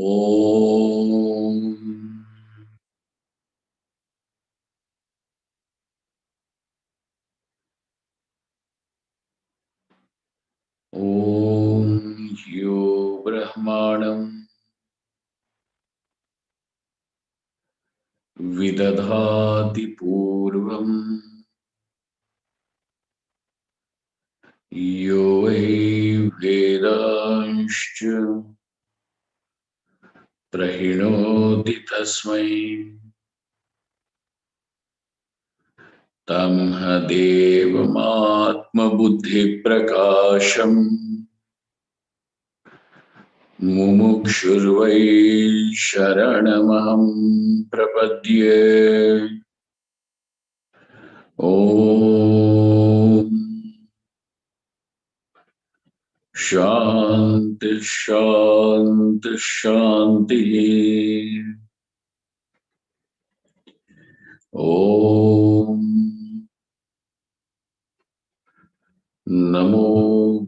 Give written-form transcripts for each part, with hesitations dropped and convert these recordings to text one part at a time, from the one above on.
Om. Om Yo Brahmanam Vidadhati Purvam Yo Vai Vedanscha Prahinoti Tasmai Tamha Devamatma Buddhi Prakasham Mumukshurvai Sharanamaham Prapadye. Om Shanti Shanti Shanti. Om Namo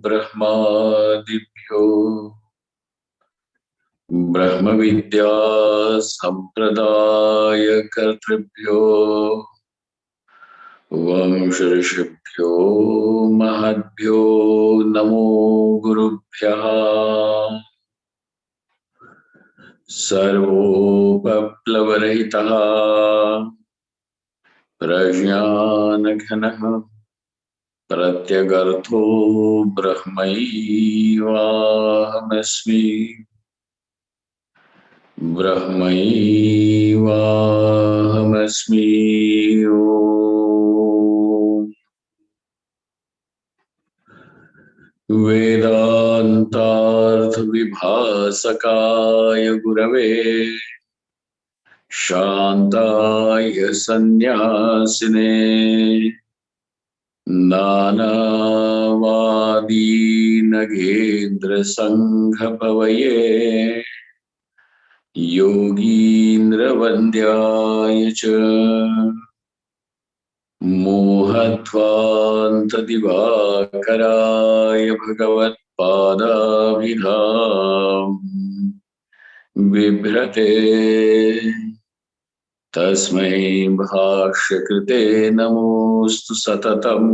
Brahmadibhyo Brahma Vidya Sampradaya Kartribhyo Vamsharishibhyo Mahadbhyo Namo Gurubhyaha Sarvopaplavarahitaha Prajnanaganaha Pratyagartho Brahmaivahamesmi Brahmaivahamesmi. Om Vedantartha Vibhasakaya Gurave Shantaya Sannyasine Nanavadi Nagendra Sangha Pavaye Yogindra Vandyaya Cha Mohatvanta Divakaraya Bhagavat Padabhidham Vibhrate Tasmai Bhashakrite Namostu Satatam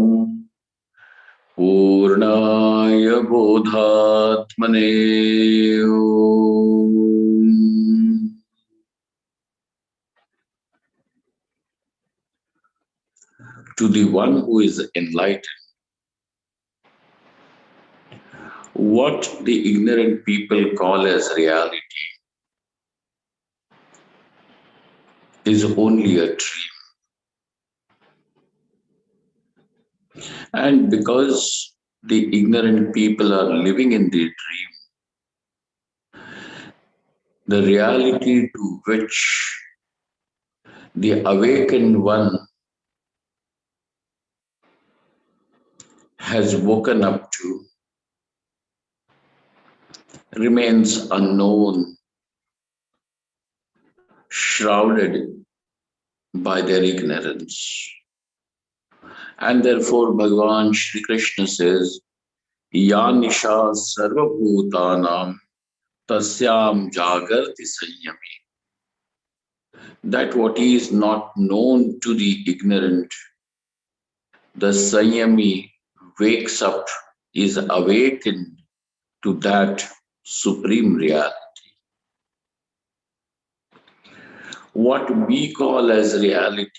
Purnaya Bodhatmane. Om. To the one who is enlightened, what the ignorant people call as reality is only a dream. And because the ignorant people are living in the dream, the reality to which the awakened one has woken up to remains unknown, shrouded by their ignorance. And therefore Bhagavan Shri Krishna says, Ya Nisha Sarvabhutanam Tasyam Jagarti Sanyami. That what is not known to the ignorant, the Sanyami wakes up, is awakened to that supreme reality. What we call as reality,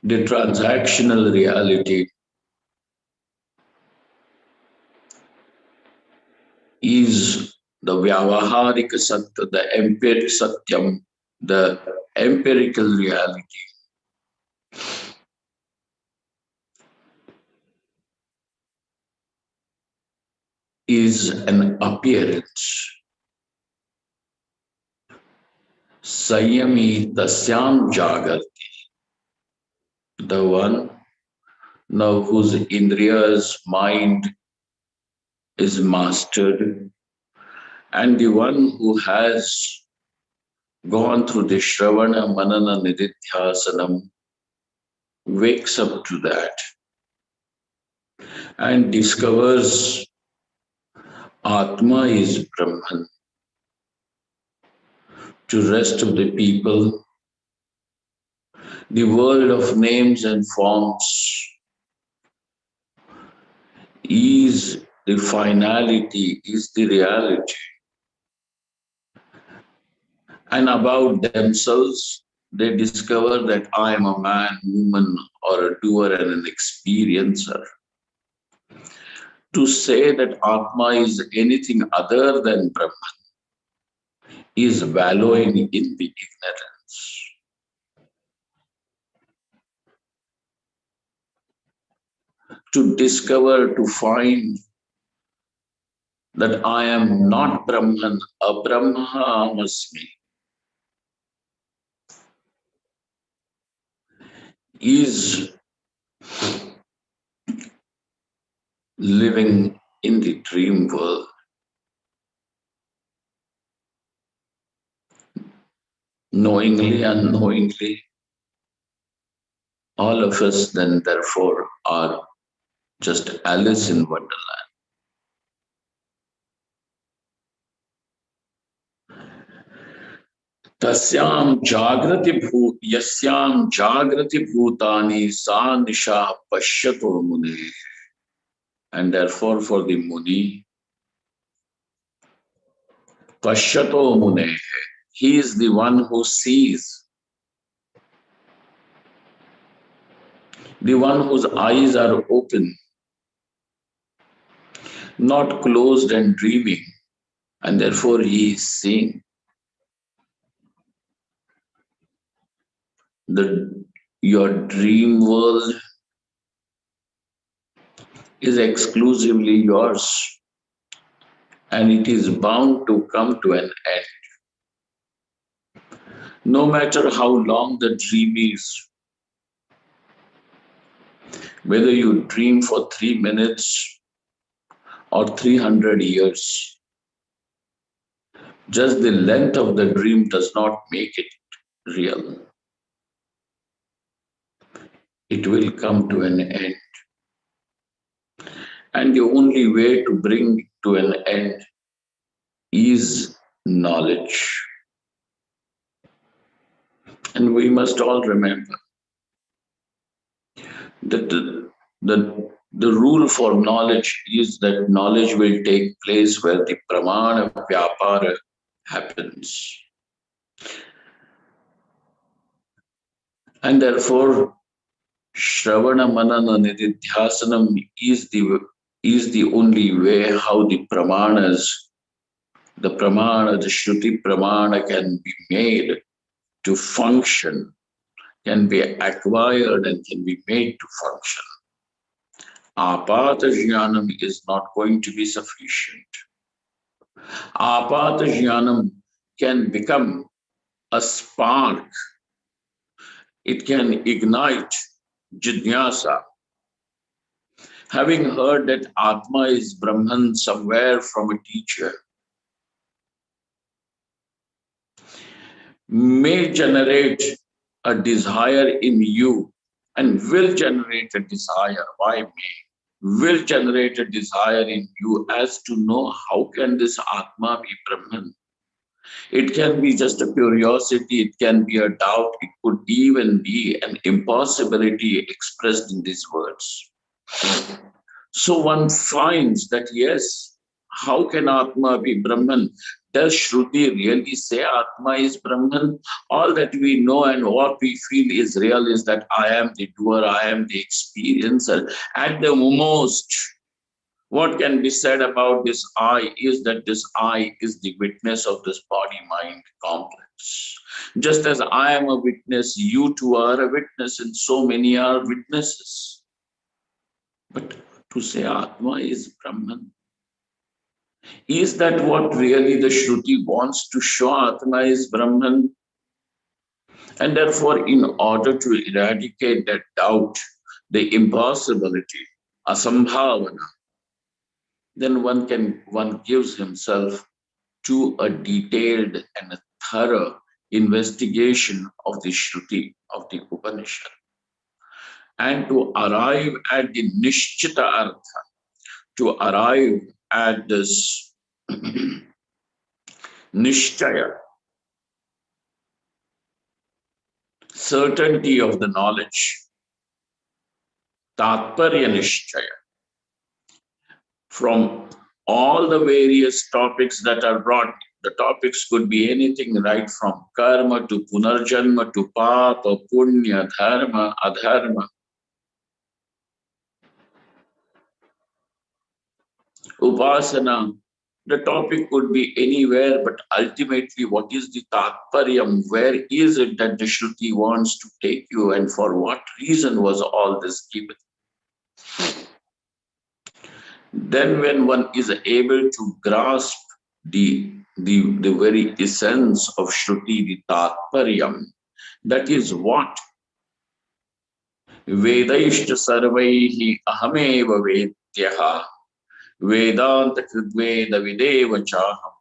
the transactional reality, is the Vyavaharika Satya, the empiric Satyam, the empirical reality. Is an appearance. Sanyami tasyam jagarti. The one now whose indriyas, mind is mastered, and the one who has gone through the Shravana Manana Nididhyasanam wakes up to that and discovers Atma is Brahman. To rest of the people, the world of names and forms is the finality, is the reality. And about themselves, they discover that I am a man, woman, or a doer and an experiencer. To say that Atma is anything other than Brahman is wallowing in the ignorance. To discover, to find that I am not Brahman, Abrahmasmi, is living in the dream world. Knowingly, unknowingly, all of us then therefore are just Alice in Wonderland. Yasyam jagrati bhutani sa nisha pashyato mune. And therefore for the Muni, pashyato mune, he is the one who sees, the one whose eyes are open, not closed and dreaming, and therefore he is seeing. Your dream world is exclusively yours, and it is bound to come to an end. No matter how long the dream is, whether you dream for 3 minutes or 300 years, just the length of the dream does not make it real. It will come to an end. And the only way to bring it to an end is knowledge. And we must all remember that the rule for knowledge is that knowledge will take place where the pramana vyapara happens. And therefore, Shravana Manana Nididhyasanam is the only way how the pramanas, the Shruti pramana can be made to function, can be acquired and can be made to function. Apata jnanam is not going to be sufficient. Apata jnanam can become a spark. It can ignite jidnyasa. Having heard that Atma is Brahman somewhere from a teacher, may generate a desire in you and will generate a desire. Why may? Will generate a desire in you as to know how can this Atma be Brahman. It can be just a curiosity, it can be a doubt, it could even be an impossibility expressed in these words. So one finds that yes, how can Atma be Brahman? Does Shruti really say Atma is Brahman? All that we know and what we feel is real is that I am the doer, I am the experiencer. At the most, what can be said about this I is that this I is the witness of this body-mind complex. Just as I am a witness, you too are a witness, and so many are witnesses. But to say Atma is Brahman, is that what really the Shruti wants to show? Atma is Brahman? And therefore, in order to eradicate that doubt, the impossibility, asambhavana, then one gives himself to a detailed and a thorough investigation of the Shruti, of the Upanishad, and to arrive at the Nishchita Artha, to arrive at this Nishchaya, certainty of the knowledge, tatparya nishchaya. From all the various topics that are brought, the topics could be anything right from karma to punarjanma to papa, punya, dharma, adharma, upasana. The topic could be anywhere, but ultimately, what is the tatparyam? Where is it that the Shruti wants to take you, and for what reason was all this given? Then, when one is able to grasp the very essence of Shruti, the tatparyam, that is what Vedaishta sarvaihi ahameva vedyaha Vedanta kridveda videva chaham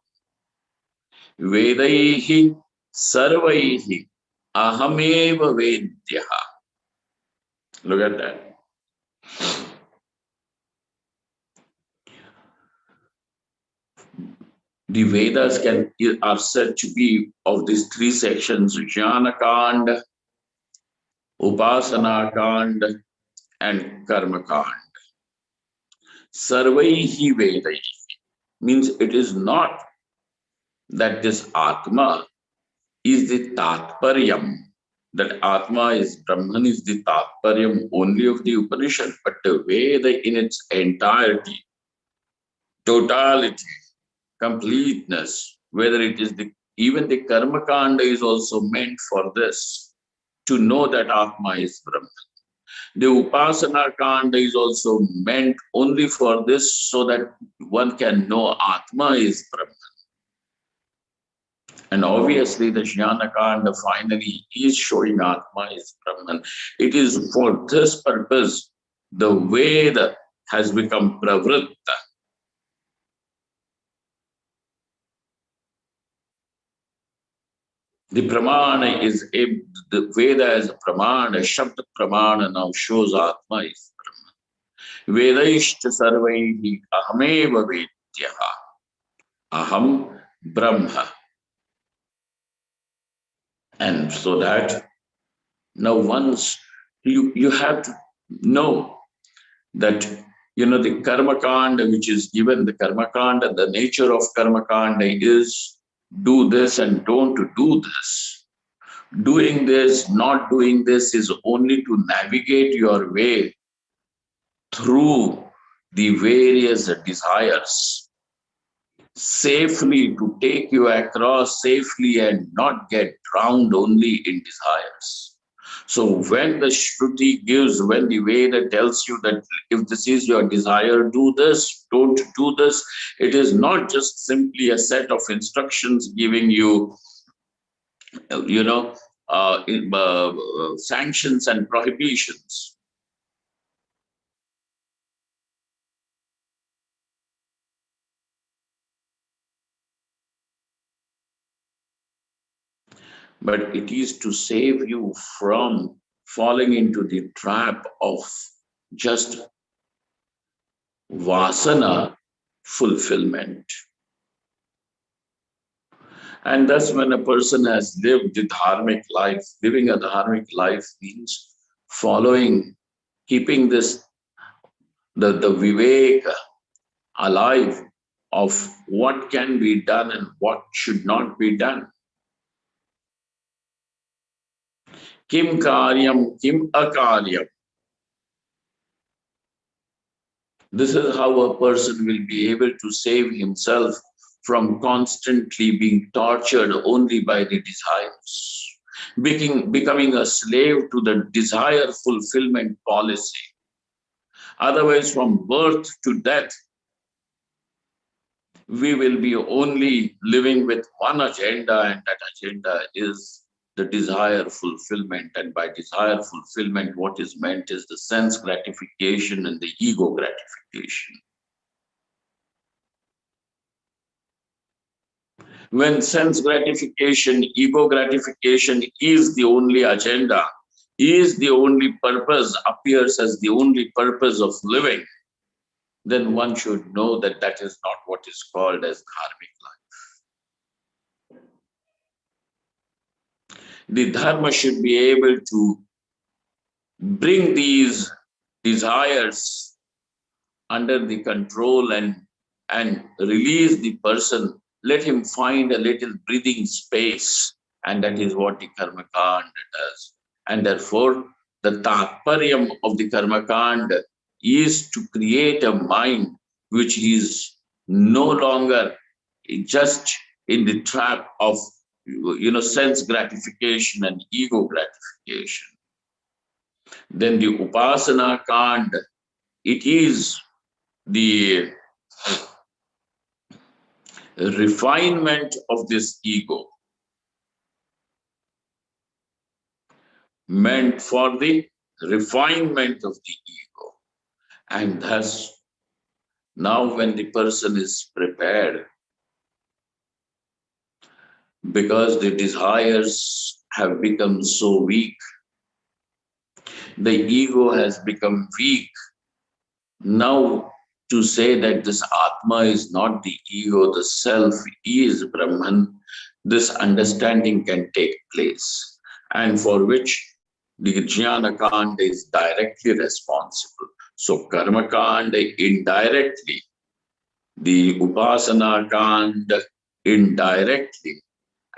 Vedaihi sarvaihi ahameva vedyaha. Look at that. The Vedas are said to be of these three sections: Jnana Kand, Upasana Kand, and Karma Kand. Sarvaihi Vedaihi means it is not that this Atma is the Tatparyam, that Atma is Brahman is the Tatparyam only of the Upanishad, but the Veda in its entirety, totality, completeness, whether it is even the Karma Kanda is also meant for this, to know that Atma is Brahman. The Upasana Kanda is also meant only for this, so that one can know Atma is Brahman. And obviously, the Jnana Kanda finally is showing Atma is Brahman. It is for this purpose the Veda has become pravritta. The Pramana is the Veda as a Pramana, Shabda Pramana now shows Atma is Brahman. Vedaishta sarvaihi ahameva vedyaha. Aham Brahma. And so that now once you have to know that the karma kanda which is given, the karma kanda, the nature of karma kanda is do this and don't do this. Doing this, not doing this is only to navigate your way through the various desires safely, to take you across safely and not get drowned only in desires. So when the Shruti gives, when the Veda tells you that if this is your desire, do this, don't do this, it is not just simply a set of instructions giving you, sanctions and prohibitions. But it is to save you from falling into the trap of just vasana fulfillment. And thus, when a person has lived the dharmic life, living a dharmic life means following, keeping the vivek alive of what can be done and what should not be done. Kim karyam, kim akaryam. This is how a person will be able to save himself from constantly being tortured only by the desires, becoming a slave to the desire fulfillment policy. Otherwise, from birth to death, we will be only living with one agenda, and that agenda is the desire fulfillment. And by desire fulfillment, what is meant is the sense gratification and the ego gratification. When sense gratification, ego gratification is the only agenda, is the only purpose, appears as the only purpose of living, then one should know that that is not what is called as dharmic life. The dharma should be able to bring these desires under the control and release the person. Let him find a little breathing space, and that is what the karma kanda does. And therefore, the tatparyam of the karma kanda is to create a mind which is no longer just in the trap of sense gratification and ego gratification. Then the upasana kanda, it is the refinement of this ego, meant for the refinement of the ego. And thus, now when the person is prepared, because the desires have become so weak, the ego has become weak. Now, to say that this Atma is not the ego, the self is Brahman, this understanding can take place, and for which the Jnana Kanda is directly responsible. So, Karma Kanda indirectly, the Upasana Kanda indirectly,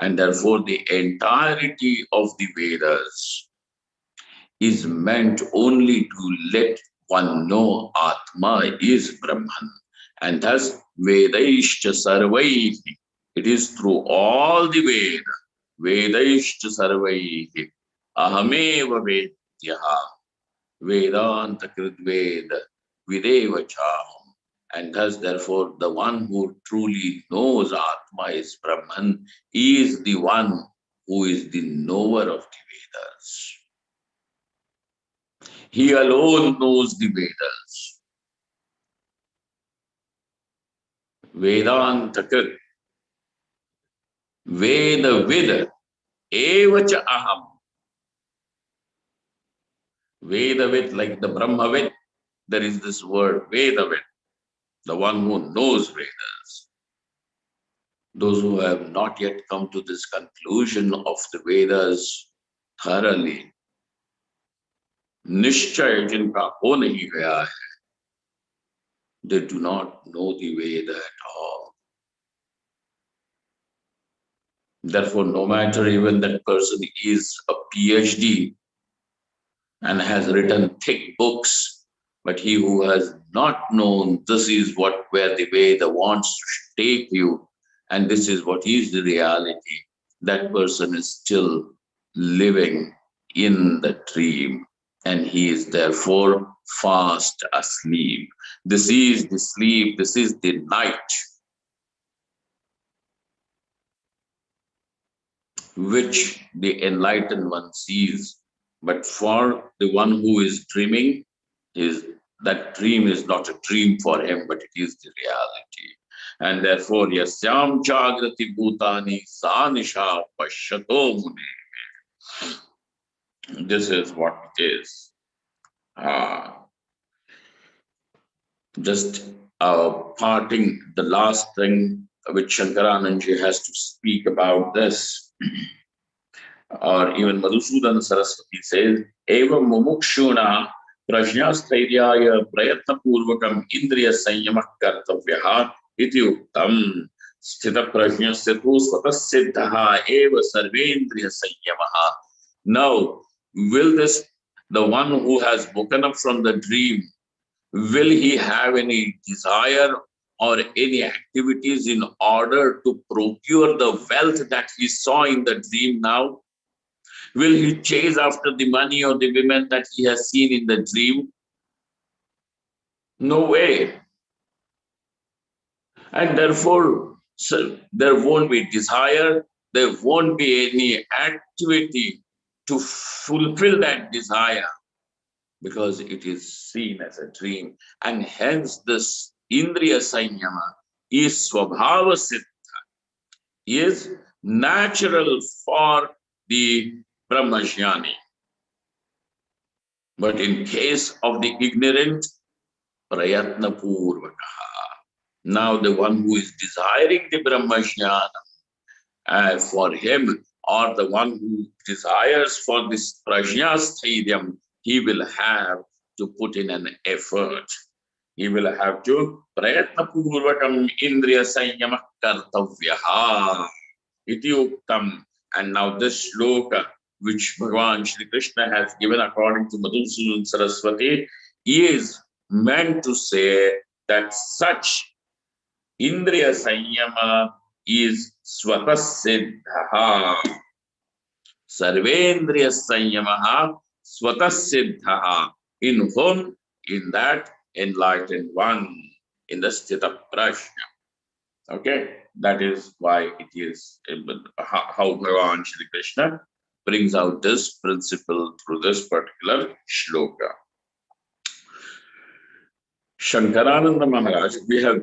and therefore the entirety of the Vedas is meant only to let one know Atma is Brahman. And thus, Vedaishcha Sarvaihi. It is through all the Veda. Vedaishcha Sarvaihi. Ahameva Vedyaha. Vedanta Kritveda. Videva Chaham. And thus, therefore, the one who truly knows Atma is Brahman is the one who is the knower of the Vedas. He alone knows the Vedas. Vedanta Veda Vida Evacha Aham. Vedavid, like the Brahmavid, there is this word Vedavid, the one who knows Vedas. Those who have not yet come to this conclusion of the Vedas thoroughly, निश्चय जिनका हो नहीं गया है, they do not know the Veda at all. Therefore, no matter even that person is a PhD and has written thick books, but he who has not known this is where the Veda wants to take you, and this is what is the reality, that person is still living in the dream, and he is therefore fast asleep. This is the sleep, this is the night, which the enlightened one sees. But for the one who is dreaming, that dream is not a dream for him, but it is the reality. And therefore, yasyam jagrati bhutani sanisha pashyato mune. This is what it is. Just parting, the last thing which Shankaranandji has to speak about this, or even Madhusudan Saraswati says, Eva mumukshuna prajnastairya prayatna purvakam indriya sanyamak kartavyaha iti uktam sthita prajnasya tu swatassiddhaha eva sarvendriya sanyamaha. Now, will this, the one who has woken up from the dream, will he have any desire or any activities in order to procure the wealth that he saw in the dream now? Will he chase after the money or the women that he has seen in the dream? No way. And therefore, there won't be desire, there won't be any activity to fulfill that desire, because it is seen as a dream. And hence this Indriya Sanyama is Swabhava Siddha, is natural for the Brahmajnani. But in case of the ignorant, Prayatna Purvakaha. Now the one who is desiring the Brahmajnana, for him or the one who desires for this prajnasthairyam, he will have to put in an effort. He will have to prayatna purvakam indriya sanyama kartavyaha iti uktam. And now this shloka, which Bhagavan Shri Krishna has given according to Madhusudan Saraswati, is meant to say that such Indriya Sanyama is Swatasiddhaha. Sarvendriya Sanyamaha Swatasiddhaha. In whom? In that enlightened one, in the Sthita Prajna. Okay, that is why it is how Bhagavan Shri Krishna brings out this principle through this particular shloka. Shankarananda Maharaj, we have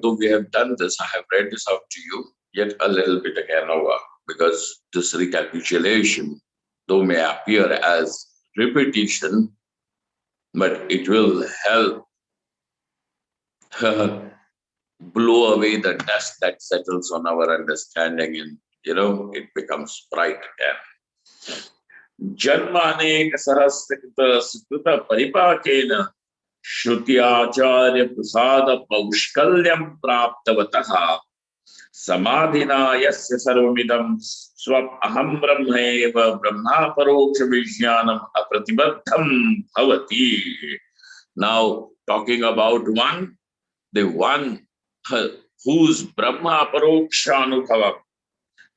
done this, I have read this out to you yet a little bit again over, because this recapitulation, though may appear as repetition, but it will help blow away the dust that settles on our understanding, and it becomes bright again. Janmane sahasrakrita sukrita paripakena Shruti Acharya Prasada Paushkalyam Praptavataha Samadhina Yasya Sarvamidam Swap Aham Brahmaeva Brahma Paroksha Vijnanam Apratibaddham Bhavati. Now, talking about the one whose Brahma Paroksha Anubhavam,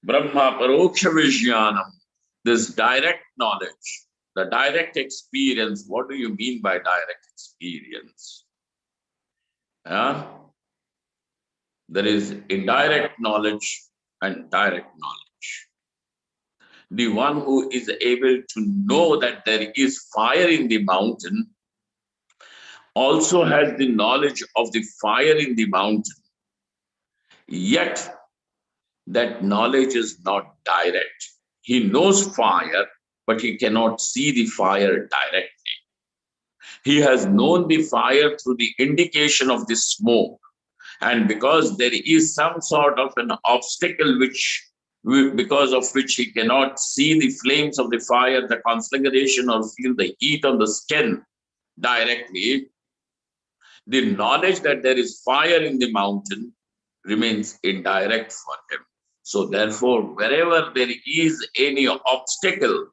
Brahma Paroksha Vijnanam, this direct knowledge, the direct experience. What do you mean by direct experience? There is indirect knowledge and direct knowledge. The one who is able to know that there is fire in the mountain also has the knowledge of the fire in the mountain. Yet, that knowledge is not direct. He knows fire, but he cannot see the fire directly. He has known the fire through the indication of the smoke. And because there is some sort of an obstacle because of which he cannot see the flames of the fire, the conflagration, or feel the heat on the skin directly, the knowledge that there is fire in the mountain remains indirect for him. So therefore, wherever there is any obstacle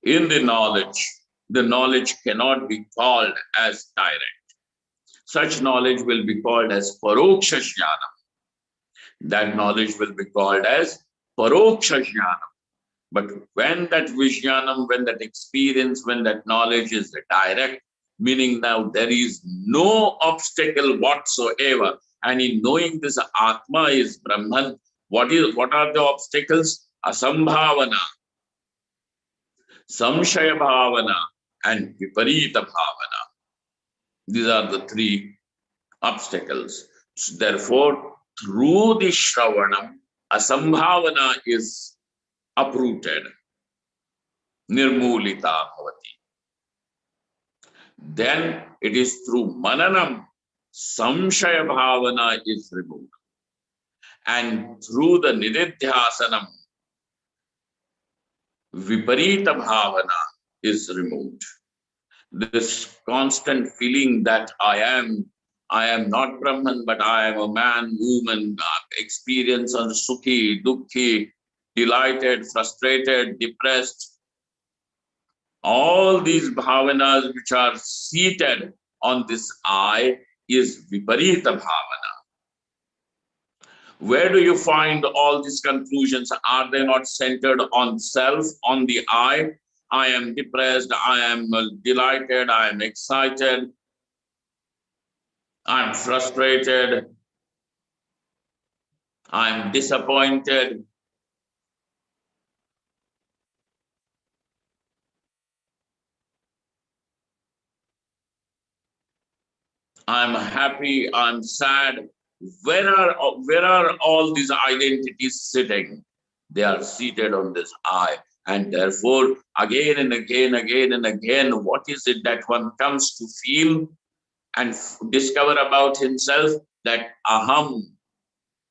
in the knowledge cannot be called as direct. Such knowledge will be called as paroksha jnanam. That knowledge will be called as paroksha jnanam. But when that vijnanam, when that experience, when that knowledge is direct, meaning now there is no obstacle whatsoever, and in knowing this Atma is Brahman, what are the obstacles? Asambhavana, Samshaya Bhavana, and Viparita Bhavana. These are the three obstacles. Therefore, through the Shravanam, Asambhavana is uprooted. Nirmulita Bhavati. Then it is through Mananam, Samshaya Bhavana is removed. And through the Nididhyasanam, Viparita Bhavana is removed. This constant feeling that I am not Brahman, but I am a man, woman, experience of Sukhi, Dukhi, delighted, frustrated, depressed. All these bhavanas which are seated on this I is Viparita Bhavana. Where do you find all these conclusions? Are they not centered on self, on the I? I am depressed, I am delighted, I am excited, I am frustrated, I am disappointed. I'm happy, I'm sad. Where are all these identities sitting? They are seated on this I. And therefore, again and again, what is it that one comes to feel and discover about himself? That aham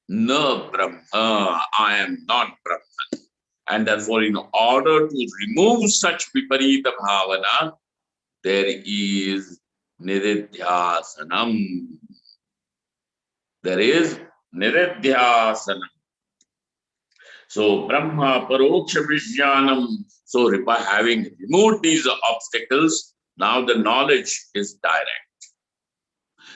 na brahma, I am not Brahman. And therefore, in order to remove such viparita bhavana, there is niridhyasanam. There is niridhyasanam. So Brahma Paroksha Vijnanam. So by having removed these obstacles, now the knowledge is direct.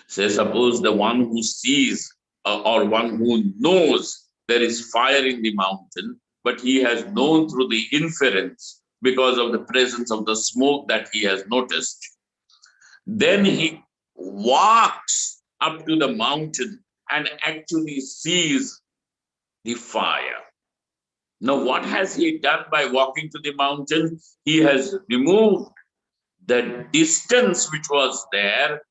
Say suppose the one who sees or one who knows there is fire in the mountain, but he has known through the inference because of the presence of the smoke that he has noticed. Then he walks up to the mountain and actually sees the fire. Now, what has he done by walking to the mountain? He has removed the distance which was there,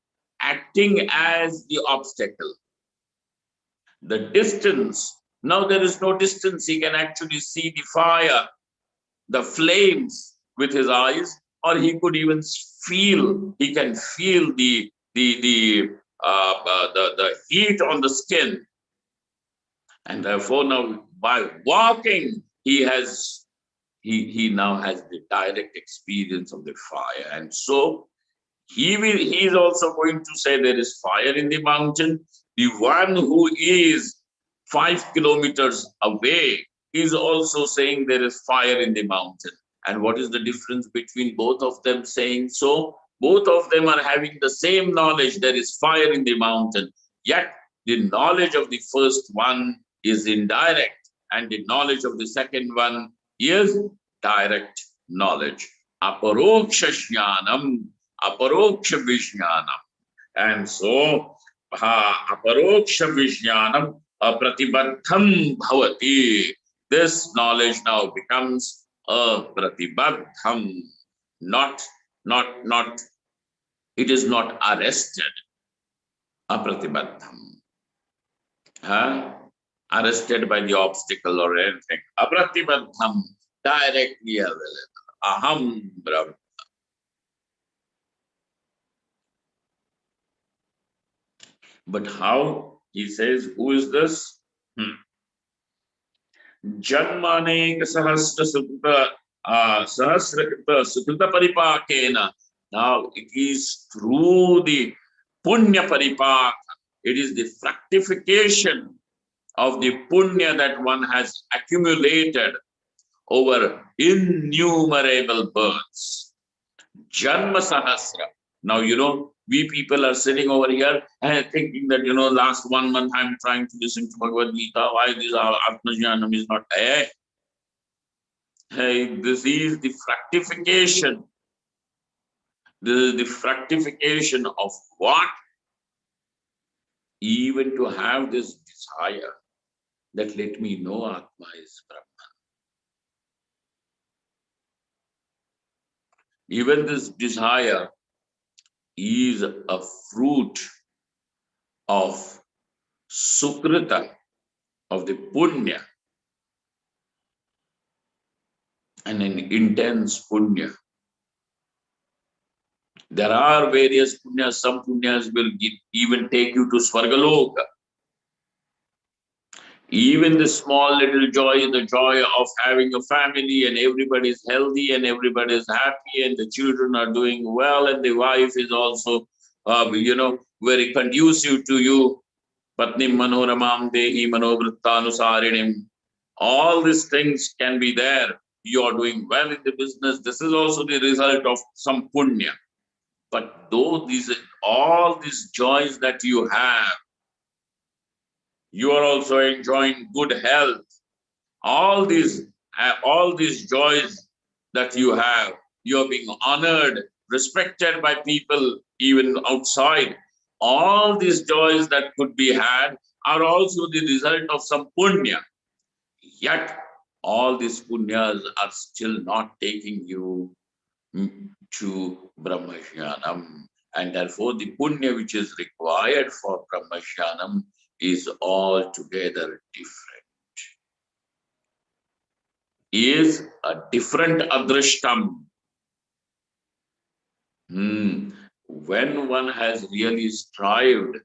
acting as the obstacle. The distance, now there is no distance. He can actually see the fire, the flames with his eyes, or he could even feel, he can feel the heat on the skin. And therefore now by walking, he now has the direct experience of the fire. And so he is also going to say there is fire in the mountain. The one who is 5 kilometers away is also saying there is fire in the mountain. And what is the difference between both of them saying so? Both of them are having the same knowledge, there is fire in the mountain. Yet the knowledge of the first one is indirect, and the knowledge of the second one is direct knowledge. Aparoksha jnanam, aparoksha vijnanam. And so, aparoksha vijnanam apratibadham bhavati. This knowledge now becomes apratibadham, not, it is not arrested. Apratibadham. Arrested by the obstacle or anything. Apratibadham, directly available. Aham Brahma. But how? He says, who is this? Janmanek sahasra sukrita paripakena. Now it is through the punya paripaka. It is the fructification of the punya that one has accumulated over innumerable births. Janma sahasra. Now, we people are sitting over here and thinking that, last 1 month I'm trying to listen to Bhagavad Geeta. Why this Atmajnanam is not there? Hey, this is the fructification. This is the fructification of what? Even to have this desire that let me know Atma is Brahman. Even this desire is a fruit of sukrita, of the punya, and an intense punya. There are various punyas. Some punyas will even take you to Swargaloka. Even the small little joy, the joy of having a family and everybody is healthy and everybody is happy and the children are doing well and the wife is also, very conducive to you. Patnim manoramam dehi manovrittanusaarinim. All these things can be there. You are doing well in the business. This is also the result of some punya. But though all these joys that you have, you are also enjoying good health. All these joys that you have, you are being honored, respected by people even outside. All these joys that could be had are also the result of some punya. Yet all these punyas are still not taking you to Brahmajnanam. And therefore the punya which is required for Brahmajnanam is altogether different. Is a different adrishtam. When one has really strived,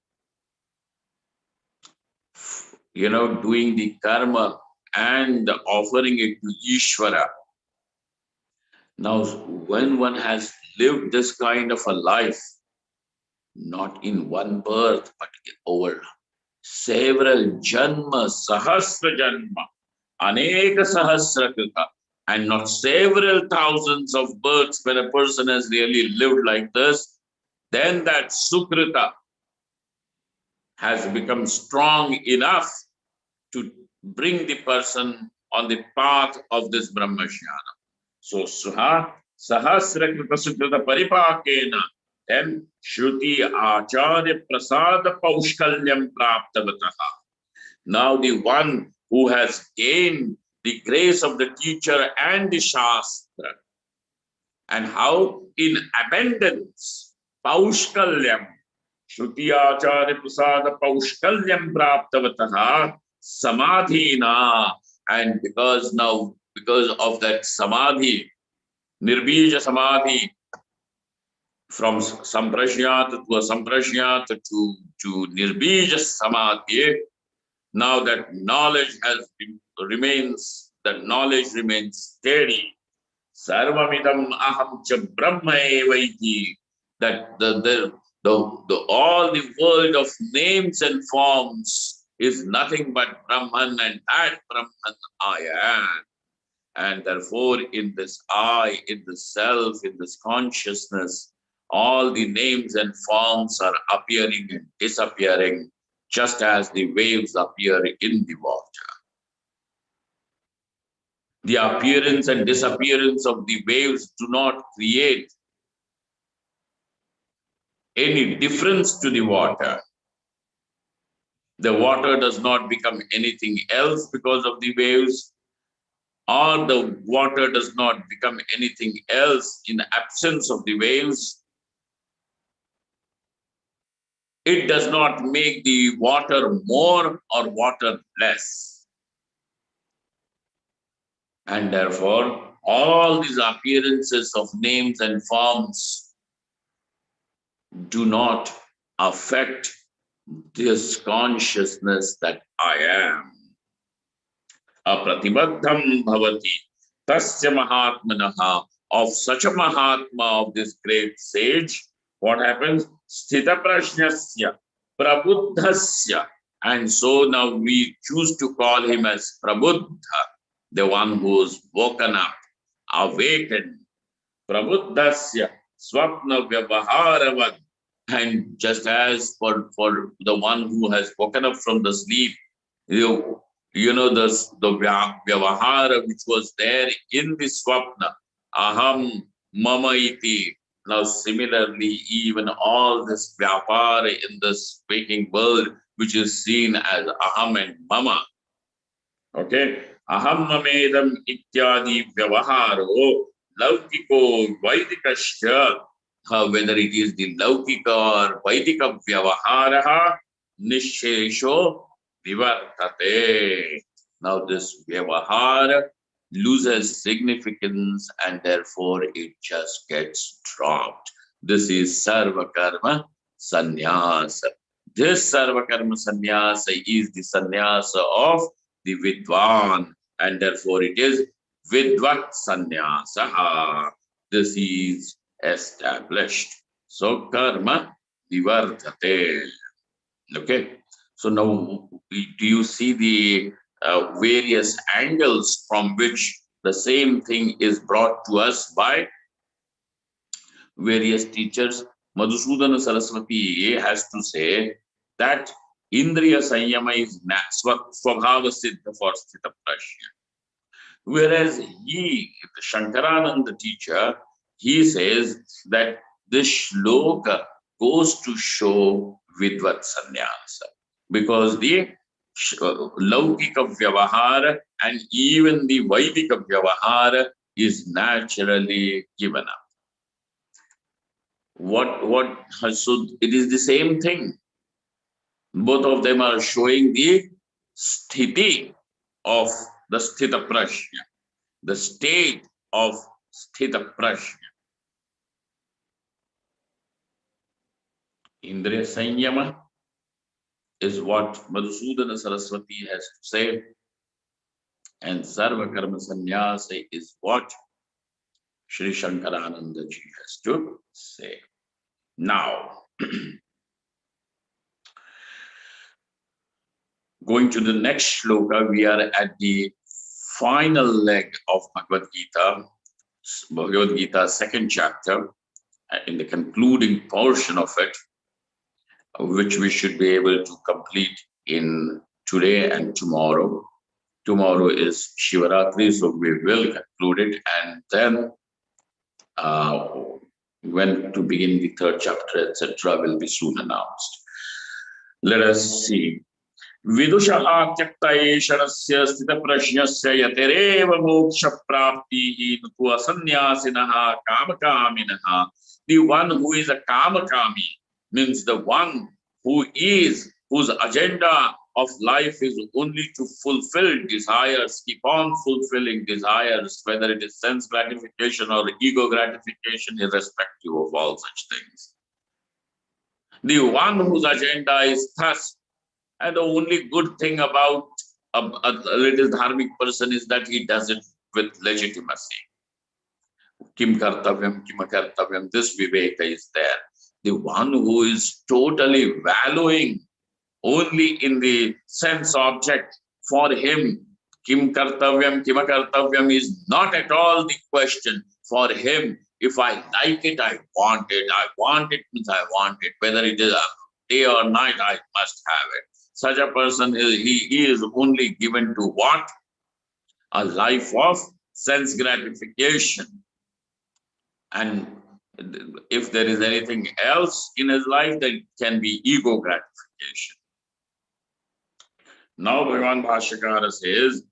doing the karma and offering it to Ishvara. Now, when one has lived this kind of a life, not in one birth, but over several janma, sahasra janma, aneka sahasra krita, and not several thousands of births, when a person has really lived like this, then that sukrita has become strong enough to bring the person on the path of this Brahmajnana. So sahasra krita sukrita paripakena, then Shruti Acharya Prasada Paushkalyam Praptavataha. Now the one who has gained the grace of the teacher and the Shastra, and how in abundance, Paushkalyam, Shruti Acharya Prasada Paushkalyam Praptavataha Samadhina, and because of that Samadhi, Nirbija Samadhi, from Samprashyat to a Samprashyat to Nirbija Samadhi, now that knowledge that knowledge remains steady. Sarvamidam aham cha brahma evaiti, that all the world of names and forms is nothing but Brahman, and that Brahman I am. And therefore, in this I, in the self, in this consciousness, all the names and forms are appearing and disappearing, just as the waves appear in the water. The appearance and disappearance of the waves do not create any difference to the water. The water does not become anything else because of the waves, or the water does not become anything else in absence of the waves. It does not make the water more or water less. And therefore, all these appearances of names and forms do not affect this consciousness that I am. Apratibaddham bhavati tasya mahatmanaha. Of such a Mahatma, of this great sage, what happens? Sthita prajnasya, prabuddhasya. And so now we choose to call him as Prabuddha, the one who is woken up, awakened. Prabuddhasya, swapna vyavaharavat. And just as for the one who has woken up from the sleep, you know the vyavahara which was there in the swapna, aham mama iti. Now similarly, even all this vyapara in this waking world, which is seen as aham and mama, okay, aham mamedam ityadi vyavaharo laukiko vaidikasya, whether it is the laukika or vaidika vyavahara, nishesho vivartate. Now this vyavahara loses significance and therefore it just gets dropped. This is sarva karma sannyasa. This sarva karma sannyasa is the sannyasa of the vidwan, and therefore it is vidvat sannyasa. This is established. So karma vivartate. Okay. So now, do you see the various angles from which the same thing is brought to us by various teachers? Madhusudana Saraswati has to say that Indriya Sanyama is Swabhava Siddha for Sthita Prajna. Whereas he, the Shankarananda teacher, he says that this shloka goes to show Vidvat Sannyasa, because the Laukika Vyavahara and even the Vaidika Vyavahara is naturally given up. So it is the same thing. Both of them are showing the sthiti of the Sthita Prajna, the state of Sthita Prajna. Indriya Sanyama is what Madhusudana Saraswati has to say. And Sarva Karma Sannyasa is what Sri Shankarananda ji has to say. Now, going to the next shloka, we are at the final leg of Bhagavad Gita, second chapter, in the concluding portion of it, which we should be able to complete in today and tomorrow. Tomorrow is Shivaratri, so we will conclude it, and then when to begin the third chapter, etc., will be soon announced. Let us see. विदुषः त्यक्तैषणस्य स्थितप्रज्ञस्य यतिरेव मोक्षप्राप्तिः न तु असन्न्यासिनः कामकामिनः. The one who is a kamakami means the one whose agenda of life is only to fulfill desires, keep on fulfilling desires, whether it is sense gratification or ego gratification, irrespective of all such things. The one whose agenda is thus. And the only good thing about a little dharmic person is that he does it with legitimacy. Kim kartavyam, kim akartavyam, this viveka is there. The one who is totally valuing only in the sense object, for him, kim kartavyam, kim akartavyam is not at all the question. For him, if I like it, I want it. I want it means I want it. Whether it is a day or night, I must have it. Such a person, he is only given to what? A life of sense gratification. And if there is anything else in his life, then it can be ego gratification. Now Bhagavan Bhashyakara says,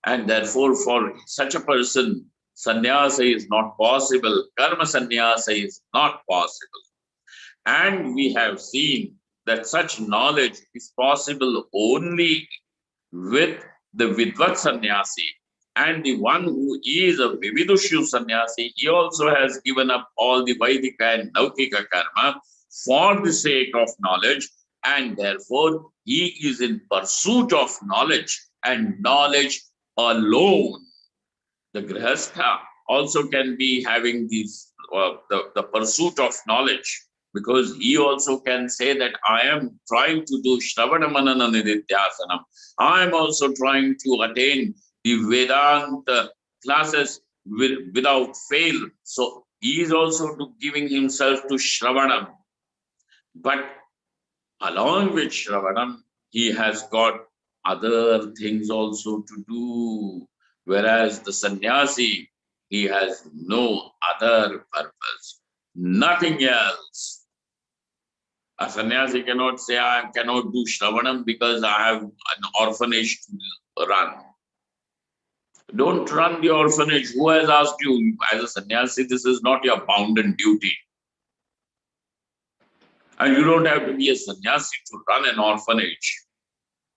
and therefore for such a person, sannyasa is not possible, karma sannyasa is not possible. And we have seen that such knowledge is possible only with the Vidvat sannyasi. And the one who is a Vividushu sannyasi, he also has given up all the Vaidika and Laukika karma for the sake of knowledge, and therefore he is in pursuit of knowledge and knowledge alone. The Grihastha also can be having these the pursuit of knowledge, because he also can say that I am trying to do Shravana Manana Nidityasanam. I am also trying to attain the Vedanta classes without fail. So he is also giving himself to Shravanam. But along with Shravanam, he has got other things also to do. Whereas the sannyasi, he has no other purpose, nothing else. A sannyasi cannot say, I cannot do Shravanam because I have an orphanage to run. Don't run the orphanage. Who has asked you? As a sannyasi, this is not your bounden duty. And you don't have to be a sannyasi to run an orphanage.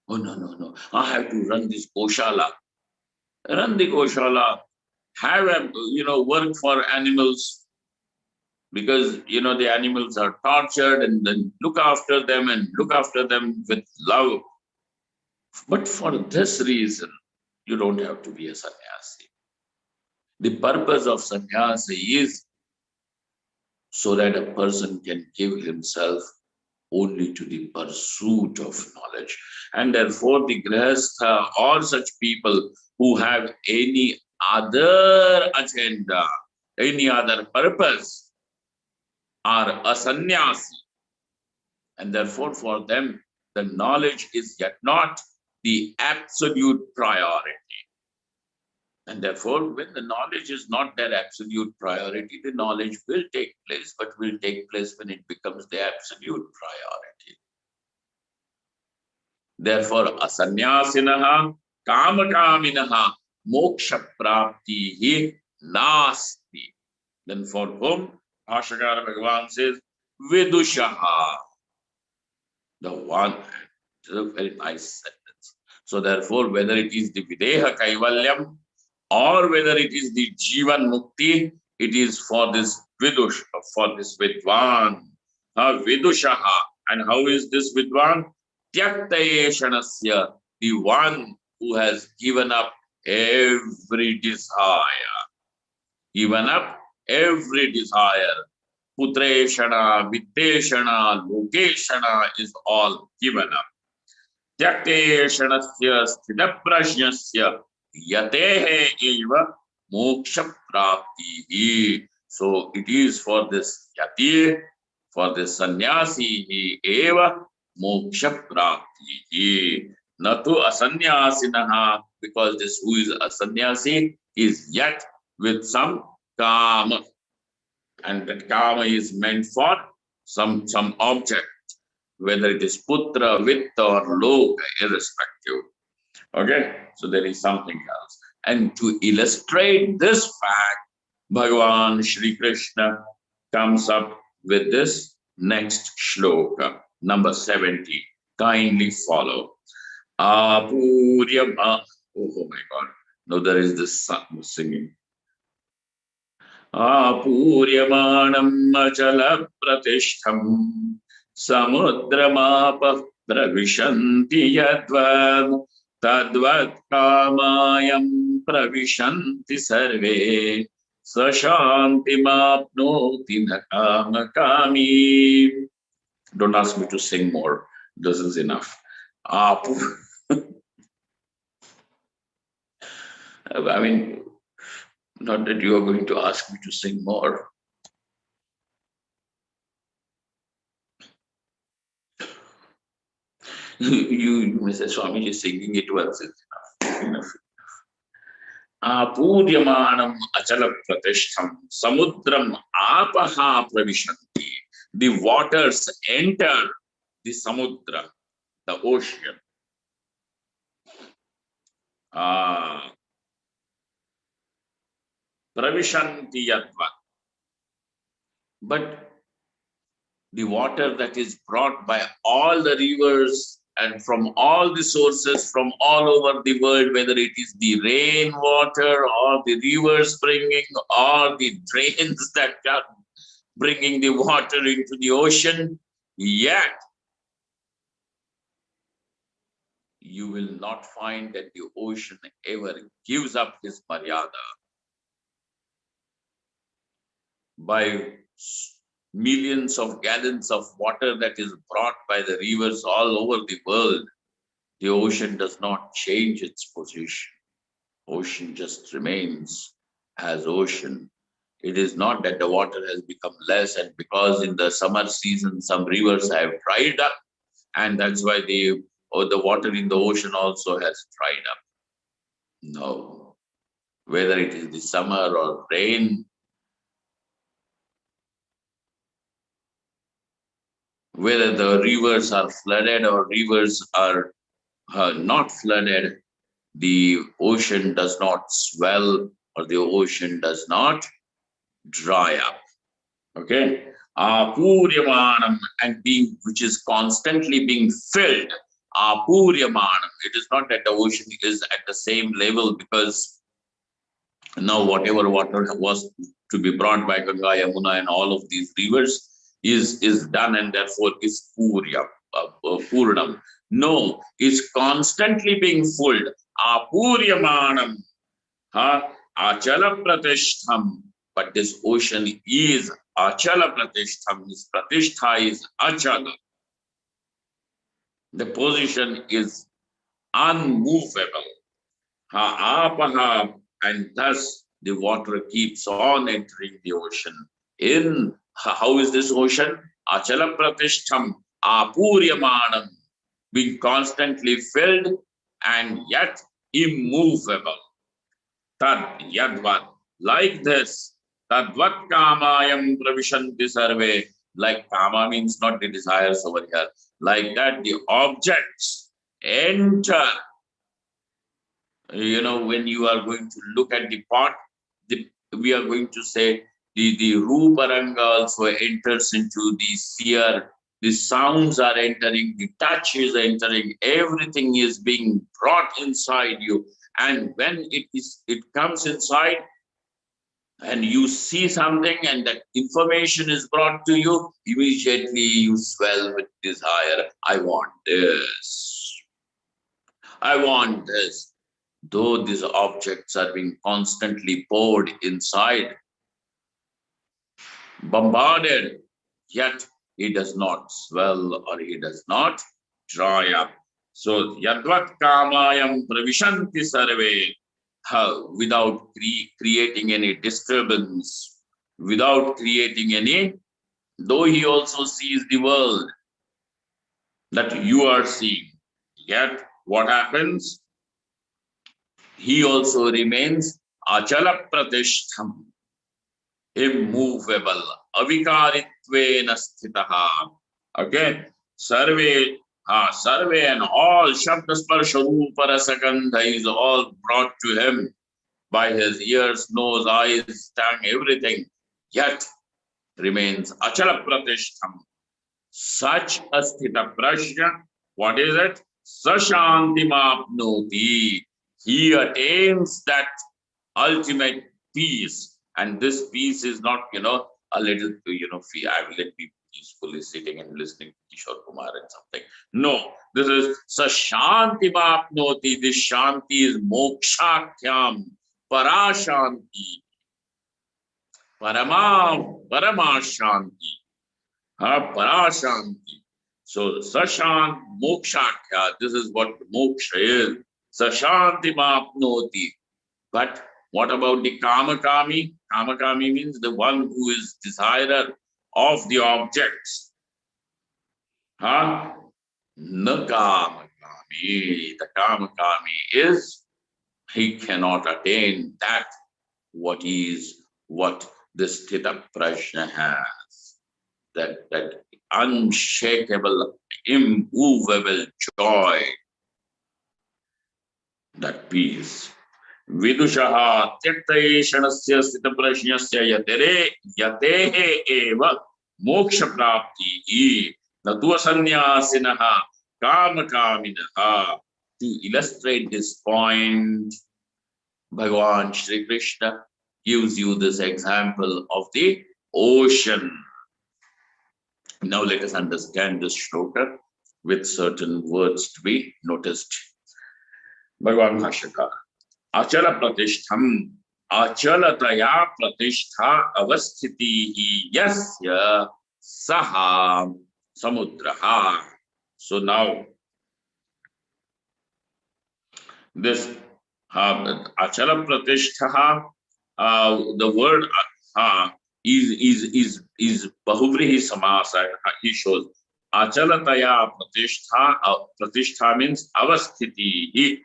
Oh, no. I have to run this Goshala. Run the Goshala. Have a, work for animals. Because, the animals are tortured, and then look after them with love. But for this reason, you don't have to be a sannyasi. The purpose of sannyasi is so that a person can give himself only to the pursuit of knowledge. And therefore, the grihastha or such people who have any other agenda, any other purpose, are a sannyasi. And therefore, for them, the knowledge is yet not the absolute priority. And therefore, when the knowledge is not their absolute priority, the knowledge will take place, but will take place when it becomes the absolute priority. Therefore, asanyasinaha kamakaminaha moksha praptihi nasti. Then for whom? Bhashyakara Bhagavan says, Vidushaha. The one. It's a very nice sentence. So therefore, whether it is the Videha Kaivalyam or whether it is the Jivan Mukti, it is for this Vidush, for this Vidwan. Vidushaha. And how is this Vidwan? Tyaktayeshanasya, the one who has given up every desire, given up every desire. Putreshana, Vitteshana, Lokeshana is all given up. Tyakteshanasya sthitaprajnasya yatehe eva moksha praptihi. So it is for this yati, for this sannyasi eva moksha praptihi. Natu asanyasinaha, because this who is a sannyasi is yet with some kama, and that kama is meant for some object, whether it is putra, vitta, or loka, irrespective. Okay, so there is something else. And to illustrate this fact, Bhagavan Shri Krishna comes up with this next shloka, number 70. Kindly follow. Apuryama. Oh my God. No, there is this singing. Apuryamaणम् अचलप्रतिष्ठम् समुद्रमापः प्रविशन्ति यद्वद् तद्वत् कामायम् प्रविशन्ति सर्वे स शान्तिमाप्नोति न कामकामी. Don't ask me to sing more. This is enough. I mean, not that you are going to ask me to sing more. you Mr. Swamiji, singing it once is enough. Apuryamanam achala pratishtham samudram apaha pravishanti. The waters enter the samudra, the ocean. Pravishanti yatvat. But the water that is brought by all the rivers and from all the sources from all over the world, whether it is the rain water or the rivers bringing or the drains that are bringing the water into the ocean, yet you will not find that the ocean ever gives up his maryada. By millions of gallons of water that is brought by the rivers all over the world, the ocean does not change its position. Ocean just remains as ocean. It is not that the water has become less, and because in the summer season some rivers have dried up, and that's why the water in the ocean also has dried up. No. Whether it is the summer or rain, whether the rivers are flooded or rivers are not flooded, the ocean does not swell or the ocean does not dry up. Okay? Apuryamanam, and being, which is constantly being filled. Apuryamanam. It is not that the ocean is at the same level, because now whatever water was to be brought by Ganga, Yamuna, and all of these rivers is done, and therefore is Purnam. No, it's constantly being filled. Apuryamanam. Achala pratishtham. But this ocean is achala pratishtham. His pratishtha is achala. The position is unmovable. Apaha. And thus the water keeps on entering the ocean. In how is this ocean? Achala pratishtham apuryamanam, being constantly filled and yet immovable. Tad yadvat, like this. Tadvat kamayam pravishanti sarve. Like kama means not the desires over here. Like that, the objects enter. You know, when you are going to look at the pot, we are going to say the Ruparanga also enters into the seer. The sounds are entering, the touch is entering, everything is being brought inside you. And when it comes inside and you see something and that information is brought to you, immediately you swell with desire. I want this. I want this. though these objects are being constantly poured inside, bombarded, yet he does not swell or he does not dry up. So, yadvat kamayam pravishanti sarve, without creating any disturbance, without creating any, though he also sees the world that you are seeing, yet what happens? He also remains achala pratishtham, immovable, avikaritvena sthitaha. Okay, survey, survey and all shabda sparsha rupa rasagandha is all brought to him by his ears, nose, eyes, tongue, everything. Yet remains achala pratishtham. Such a sthita prajna, what is it? Sashantimapnoti. He attains that ultimate peace. And this peace is not, a little, I will let be peacefully sitting and listening to Kishore Kumar and something. No, this is Sashantimapnoti. This Shanti is Mokshakhyam, Parashanti, Parama Shanti. Parashanti. So Sashant Mokshakya, this is what moksha is. Sashanti Mapnoti. But what about the Kamakami? Kamakami means the one who is desirer of the objects. Na Kamakami. The Kamakami is he cannot attain that what this Sthita Prajna has. That unshakable, immovable joy, that peace. Vidushaha tyaktaeshanasya sthitaprajnasya yatehe eva moksha prapti natua sannyasinaha kamakaminaha. To illustrate this point, Bhagavan Shri Krishna gives you this example of the ocean. Now let us understand this shloka with certain words to be noticed. Bhagavan Bhashyakar. Achala pratishtham, achalataya pratishtha avasthitihi yasya saha samudraha. So now this achala pratishtha, the word is bahuvrihi samasa. He shows achalataya pratishtha means avasthiti,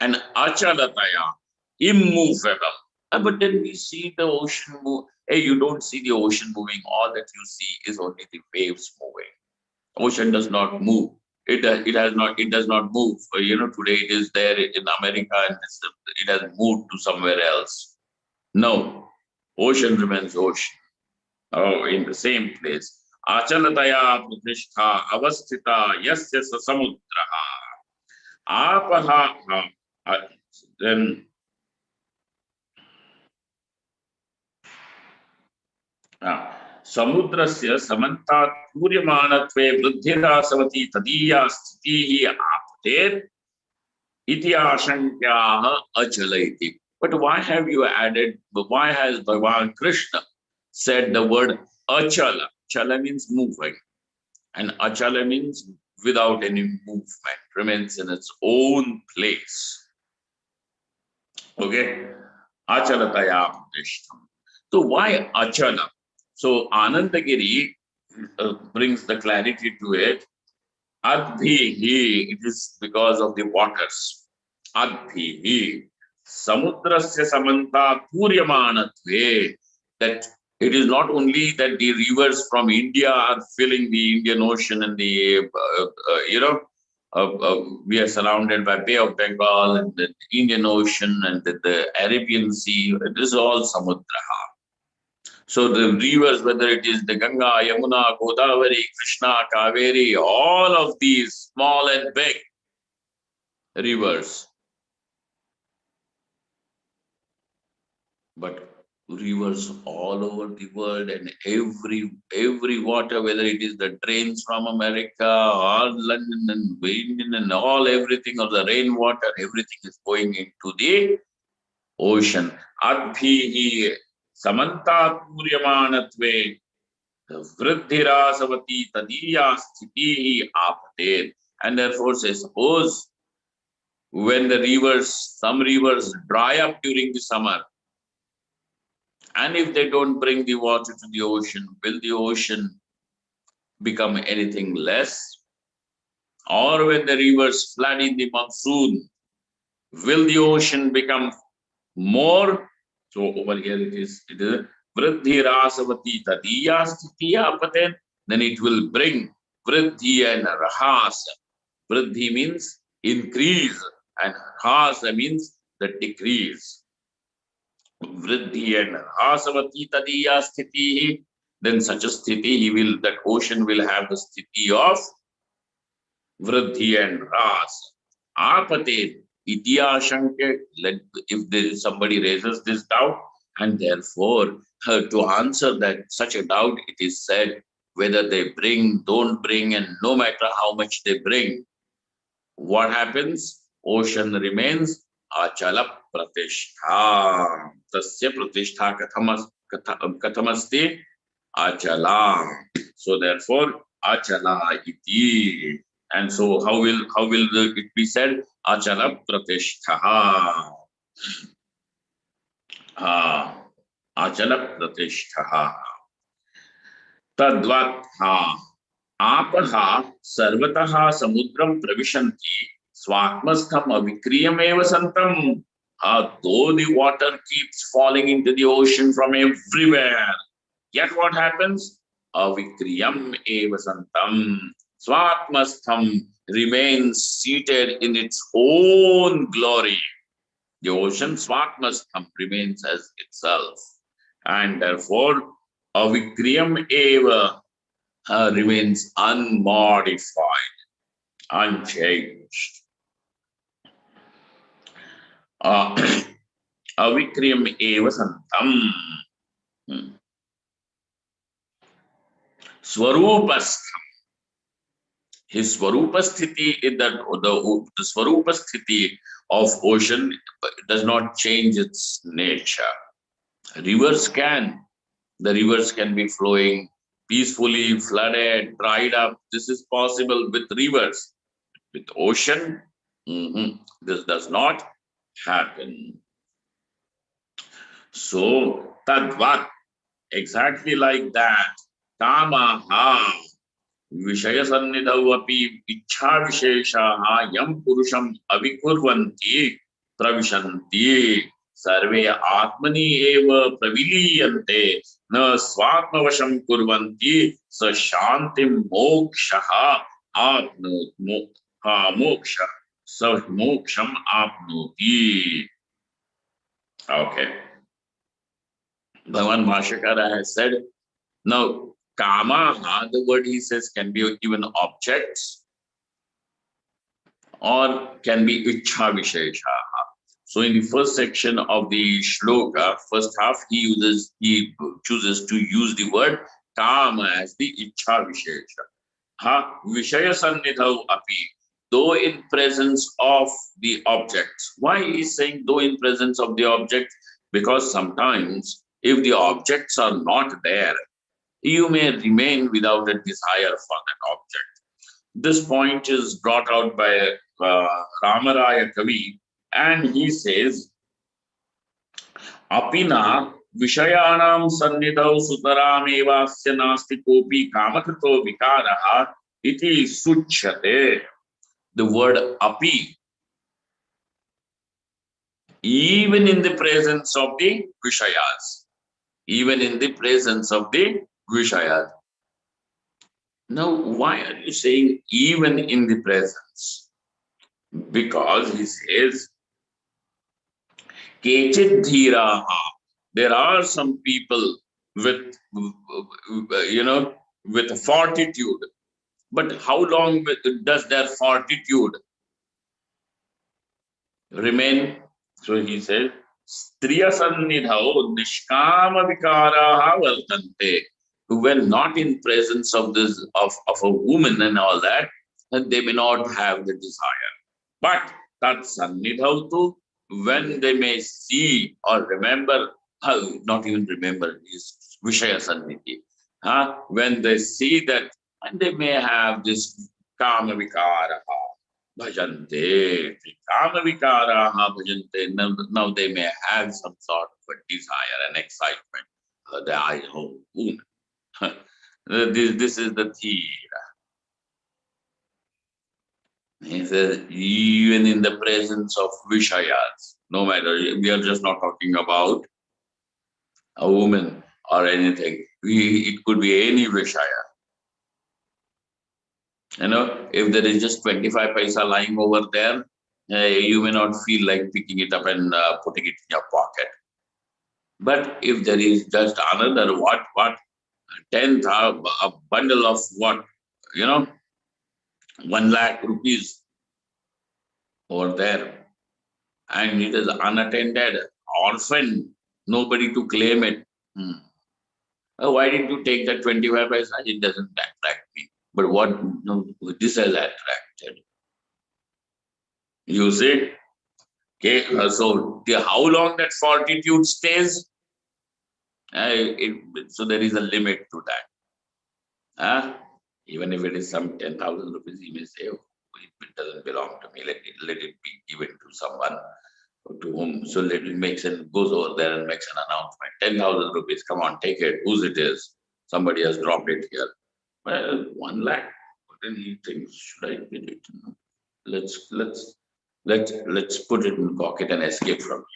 and achalataya, immovable. But then we see the ocean move. Hey, you don't see the ocean moving. All that you see is only the waves moving. Ocean does not move. It does not move. Today it is there in America and it has moved to somewhere else. No, ocean remains ocean. Oh, in the same place. Achalataya pratishtha avasthita yasya samudraha. Apaha. Then समुद्रस्य समन्तात् पूर्यमानत्वे वृद्धिरासवति तदीया स्थितिः आपतेत् इति आशंक्याः अचल इति. But why have you added, why has Bhagavan Krishna said the word achala? Chala means moving, and achala means without any movement, remains in its own place. Okay? Achalataya pratishtham. So why achala? So Anandagiri brings the clarity to it. Adhihi, it is because of the waters. Adhihi, samudrasya samanta puryamanatve, that it is not only that the rivers from India are filling the Indian Ocean and the, we are surrounded by Bay of Bengal and the Indian Ocean and the Arabian Sea. It is all samudraha. So the rivers, whether it is the Ganga, Yamuna, Godavari, Krishna, Kaveri, all of these small and big rivers. But rivers all over the world, and every water, whether it is the drains from America or London and Indian and all everything, or the rainwater, everything is going into the ocean. Adbhihi samantatmuryamanatve vruddhirasavati tadiya sthitihi apate. And therefore, say, suppose when the rivers, some rivers dry up during the summer, and if they don't bring the water to the ocean, will the ocean become anything less? Or when the rivers flood in the monsoon, will the ocean become more? So over here it is Vriddhi Rasavati Tadiya Sthitiya Paten, then it will bring Vriddhi and Rahasa. Vriddhi means increase, and Rahasa means the decrease. Vriddhi and Rasavati Tadiya Sthiti, then such a sthiti, that ocean will have the sthiti of Vriddhi and Ras. Apate Ityashanke, if somebody raises this doubt, and therefore to answer that such a doubt, it is said whether they bring, don't bring, and no matter how much they bring, what happens? Ocean remains achala pratishtha. Tasya pratishtha kathamasti achala. So therefore, achala iti. And so how will it be said? Achala pratishtha. Achala pratishtha. Tadvat आपः सर्वतः समुद्रं प्रविशन्ति स्वात्मस्थम् अविक्रियमेव सन्तम्. Though the water keeps falling into the ocean from everywhere, yet what happens? Avikriyam eva santam. Swatmastham remains seated in its own glory. The ocean Swatmastham remains as itself, and therefore Avikriyam eva remains unmodified, unchanged. Avikriyam eva santam. Swarupastham. His Swarupasthiti, the Swarupasthiti of ocean does not change its nature. Rivers can. The rivers can be flowing peacefully, flooded, dried up. This is possible with rivers. With ocean, this does not happen. So, tadvat, exactly like that, tamaha, vishaya sannidhau api ichha visheshaha yam purusham avikurvanti pravishanti sarve atmani eva praviliyante na swatmavasham kurvanti sa shantim mokshaha moksha sa moksham apnoti. Okay. Bhagavan Bhashyakara has said, now kama, the word he says can be even objects or can be ichha vishesha. So in the first section of the shloka, first half, he chooses to use the word kama as the ichha vishesha. Vishaya sannidhau api, though in presence of the objects. Why he is saying though in presence of the object? Because sometimes if the objects are not there, you may remain without a desire for that object. This point is brought out by Ramaraya Kavi, and he says, Apina Vishayanam Sannidhau Sutaramevasya Nasti Kopi Kamakrito Vikaraha Iti Suchyate. The word api, even in the presence of the Vishayas, even in the presence of the Vishayas. Now, why are you saying even in the presence? Because he says, Kechit dhiraha. There are some people with, with fortitude. But how long does their fortitude remain? So he said, Striya sannidhau nishkama vikaraha vartante. When not in presence of this of a woman and all that, then they may not have the desire. But tat sannidhau tu, when they may see or remember, not even remember, is vishaya sannidhi. When they see that, and they may have this kama vikaraha bhajante, kama vikaraha bhajante. Now they may have some sort of a desire and excitement. The I know woman. This is the theme. He says, even in the presence of Vishayas, no matter, we are just not talking about a woman or anything. It could be any Vishaya. If there is just 25 paisa lying over there, you may not feel like picking it up and putting it in your pocket. But if there is just another, 10th, a bundle of 1 lakh rupees over there, and it is unattended, orphan, nobody to claim it. Why didn't you take that 25 paisa? It doesn't attract me. But what this has attracted. You see? Okay, so how long that fortitude stays? So there is a limit to that. Even if it is some 10,000 rupees, he may say, oh, it doesn't belong to me. Let it be given to someone to whom. So let it makes and goes over there and makes an announcement. 10,000 rupees, come on, take it. Whose it is? Somebody has dropped it here. Well, 1 lakh. What then he thinks, should I get it? Let's put it in the pocket and escape from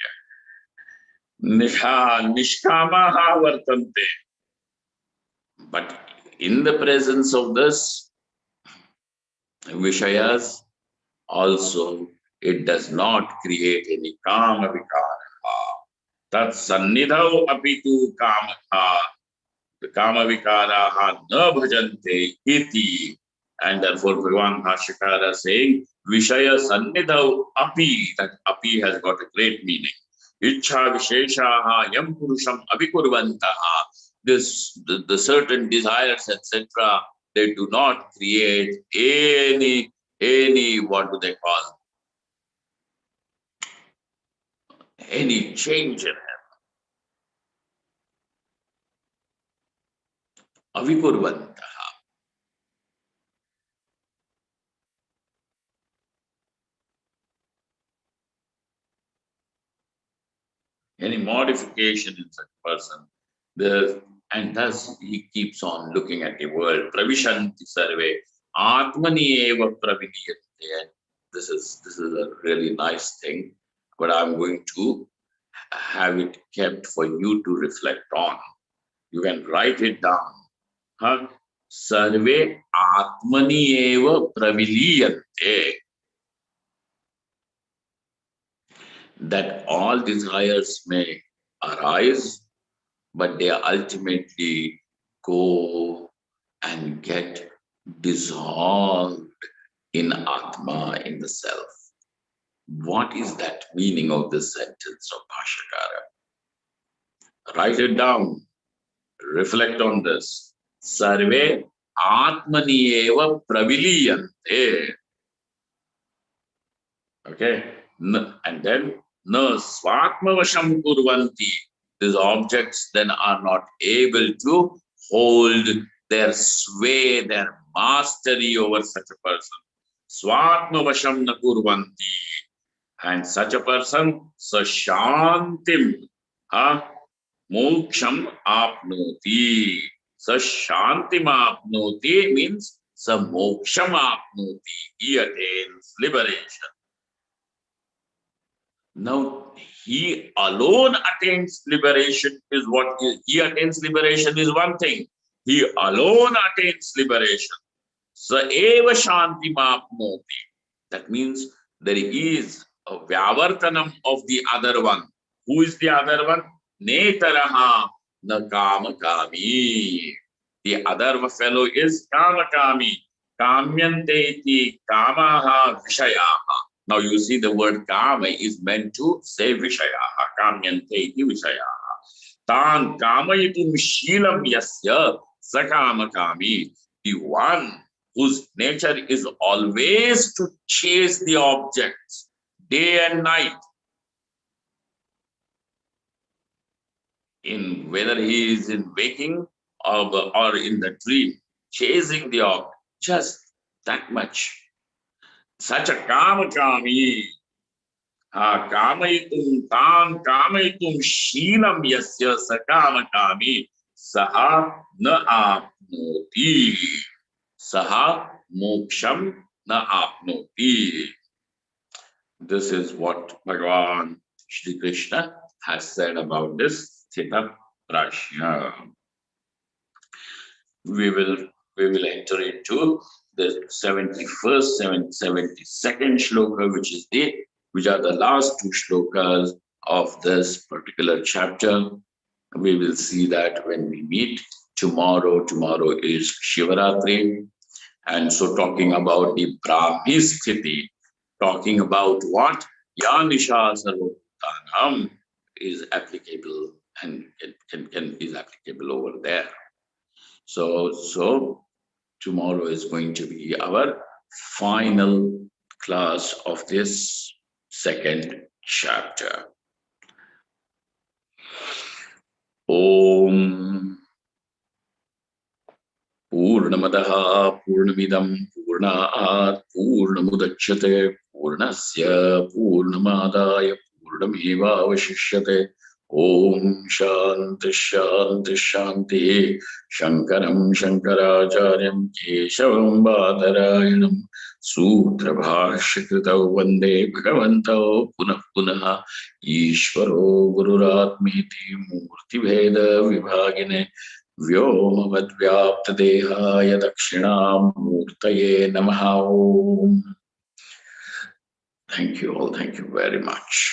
here. Nishkamaha vartante. But in the presence of this Vishayas, also it does not create any kama vikaraha. Tat sannidhau apitu kamaha. The kama vikaraha na bhajante iti. And therefore Bhagavan Bhashyakara saying Vishaya sannidhau api. That api has got a great meaning. Ichha visheshaha yam purusham avikurvantaha. The certain desires, etc., they do not create any what do they call, any change in him. Avikurvantaha. Any modification in such person. And thus he keeps on looking at the world. Pravishanti sarve atmani eva pravidiyate. This is a really nice thing, but I'm going to have it kept for you to reflect on. You can write it down. Sarve atmani eva praviliyante. That all desires may arise, but they ultimately go and get dissolved in Atma, in the self. What is that meaning of this sentence of Bhashyakara? Write it down. Reflect on this. Sarve Atmani eva praviliyante. Okay? And then na swatmavasham kurvanti. These objects then are not able to hold their sway, their mastery over such a person. Swatmavasham na kurvanti. And such a person, sashantim, moksham apnoti. Sashantim apnoti means samoksham apnoti. He attains liberation. Now, he alone attains liberation is what he attains liberation is one thing. He alone attains liberation. Sa eva shanti mapnoti. That means there is a vyavartanam of the other one. Who is the other one? Netaraha na kamakami. The other fellow is kamakami. Kamyante iti kamaha vishayaha. Now you see the word kama is meant to say vishayaha. kamyante iti vishaya. Tan kamayitum shilam yasya sakamakami. The one whose nature is always to chase the objects day and night, in whether he is in waking or in the dream, chasing the object, just that much. Such a kamakami. Kamayitum tan kamayitum shilam yasya sakamakami saha na apnoti. Saha moksham na apnoti. This is what Bhagavan Shri Krishna has said about this Sthita Prajna. We will enter into the 71st, 72nd shloka, which are the last two shlokas of this particular chapter. We will see that when we meet tomorrow. Tomorrow is Shivaratri. And so talking about the Brahmi Sthiti, talking about what Yanisha Sarvotanam is applicable and is applicable over there. So tomorrow is going to be our final class of this second chapter. Om Purnamadaha Purnamidam Purnat Purnamudachyate Purnasya Purnamadaya Purnameva Vashishyate. Om Shanti Shanti Shanti. Shankaram Shankaracharyam Keshavam Badarayanam Sutra Bhashyakritau Vande Bhagavantau Punah Punah Ishvaro Gururatmiti Murti Veda Vibhagine Vyomavadvyaptadehaya Dakshinamurtaye Namaha. Thank you all. Thank you very much.